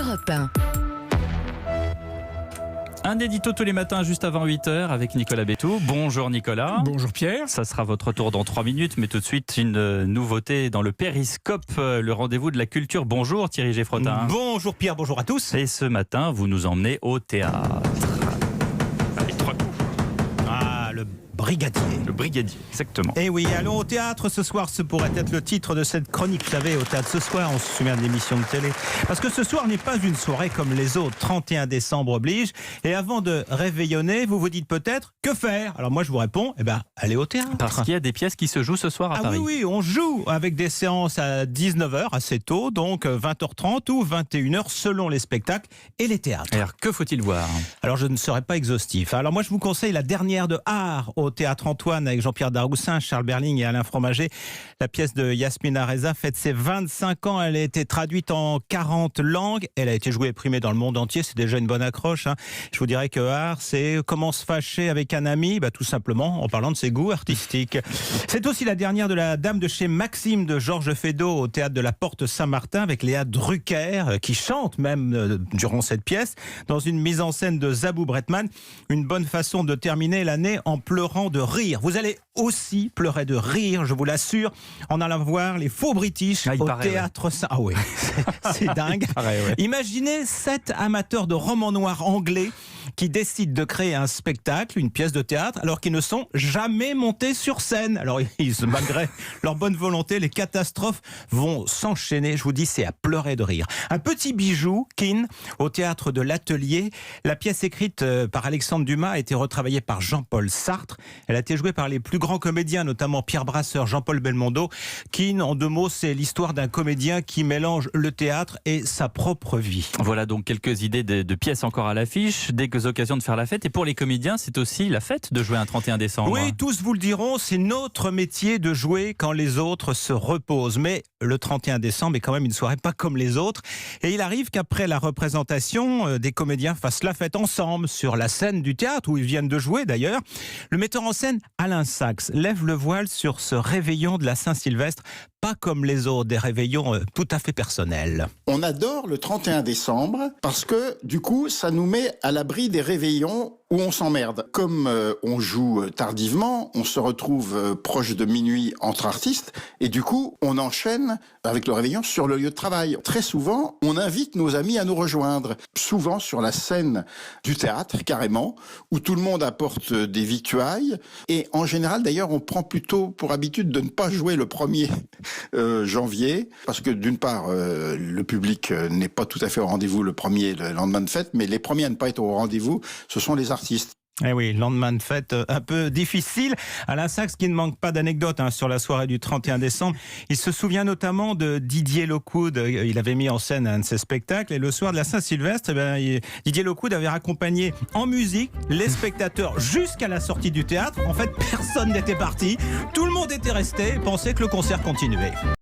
Europe 1. Un édito tous les matins juste avant 8h avec Nicolas Bétou. Bonjour Nicolas. Bonjour Pierre. Ça sera votre tour dans 3 minutes, mais tout de suite une nouveauté dans le Périscope, le rendez-vous de la culture. Bonjour Thierry Geffrotin. Bonjour Pierre, bonjour à tous. Et ce matin, vous nous emmenez au théâtre. Allez, 3 coups. Ah, le brigadier. Le brigadier, exactement. Eh oui, allons au théâtre ce soir, ce pourrait être le titre de cette chronique. Vous savez, au théâtre ce soir, on se souvient de l'émission de télé. Parce que ce soir n'est pas une soirée comme les autres, 31 décembre oblige. Et avant de réveillonner, vous vous dites peut-être, que faire? Alors moi je vous réponds, allez au théâtre. Parce qu'il y a des pièces qui se jouent ce soir à Paris. Oui, on joue avec des séances à 19h, assez tôt, donc 20h30 ou 21h selon les spectacles et les théâtres. Alors que faut-il voir? Alors je ne serai pas exhaustif. Alors moi je vous conseille la dernière de Art au Théâtre Antoine avec Jean-Pierre Daroussin, Charles Berling et Alain Fromager. La pièce de Yasmina Reza fête ses 25 ans. Elle a été traduite en 40 langues. Elle a été jouée et primée dans le monde entier. C'est déjà une bonne accroche. Je vous dirais que Art, c'est comment se fâcher avec un ami, tout simplement en parlant de ses goûts artistiques. C'est aussi la dernière de La Dame de chez Maxime de Georges Feydeau au Théâtre de la Porte Saint-Martin avec Léa Drucker qui chante même durant cette pièce dans une mise en scène de Zabou Bretman. Une bonne façon de terminer l'année en pleurant de rire. Vous allez aussi pleurer de rire, je vous l'assure, en allant voir les Faux British au Théâtre Saint... Ah oui, c'est dingue. Imaginez 7 amateurs de romans noirs anglais qui décident de créer un spectacle, une pièce de théâtre, alors qu'ils ne sont jamais montés sur scène. Alors, malgré leur bonne volonté, les catastrophes vont s'enchaîner. Je vous dis, c'est à pleurer de rire. Un petit bijou, Keane, au Théâtre de l'Atelier. La pièce écrite par Alexandre Dumas a été retravaillée par Jean-Paul Sartre. Elle a été jouée par les plus grands comédiens, notamment Pierre Brasseur, Jean-Paul Belmondo. Keane, en 2 mots, c'est l'histoire d'un comédien qui mélange le théâtre et sa propre vie. Voilà donc quelques idées de pièces encore à l'affiche, des occasions de faire la fête. Et pour les comédiens, c'est aussi la fête de jouer un 31 décembre. Oui, tous vous le diront, c'est notre métier de jouer quand les autres se reposent. Mais le 31 décembre est quand même une soirée pas comme les autres. Et il arrive qu'après la représentation, des comédiens fassent la fête ensemble sur la scène du théâtre où ils viennent de jouer d'ailleurs. Le metteur en scène, Alain Sachs, lève le voile sur ce réveillon de la Saint-Sylvestre, pas comme les autres, des réveillons tout à fait personnels. On adore le 31 décembre parce que du coup, ça nous met à l'abri des réveillons où on s'emmerde. Comme on joue tardivement, on se retrouve proche de minuit entre artistes et du coup, on enchaîne avec le réveillon sur le lieu de travail. Très souvent, on invite nos amis à nous rejoindre, souvent sur la scène du théâtre, carrément, où tout le monde apporte des victuailles et en général, d'ailleurs, on prend plutôt pour habitude de ne pas jouer le 1er janvier parce que d'une part, le public n'est pas tout à fait au rendez-vous le 1er, le lendemain de fête, mais les premiers à ne pas être au rendez-vous, ce sont les artistes. Eh oui, lendemain de fête un peu difficile. Alain Sachs qui ne manque pas d'anecdotes sur la soirée du 31 décembre. Il se souvient notamment de Didier Lockwood. Il avait mis en scène un de ses spectacles et le soir de la Saint-Sylvestre, Didier Lockwood avait accompagné en musique les spectateurs jusqu'à la sortie du théâtre. En fait, personne n'était parti. Tout le monde était resté et pensait que le concert continuait.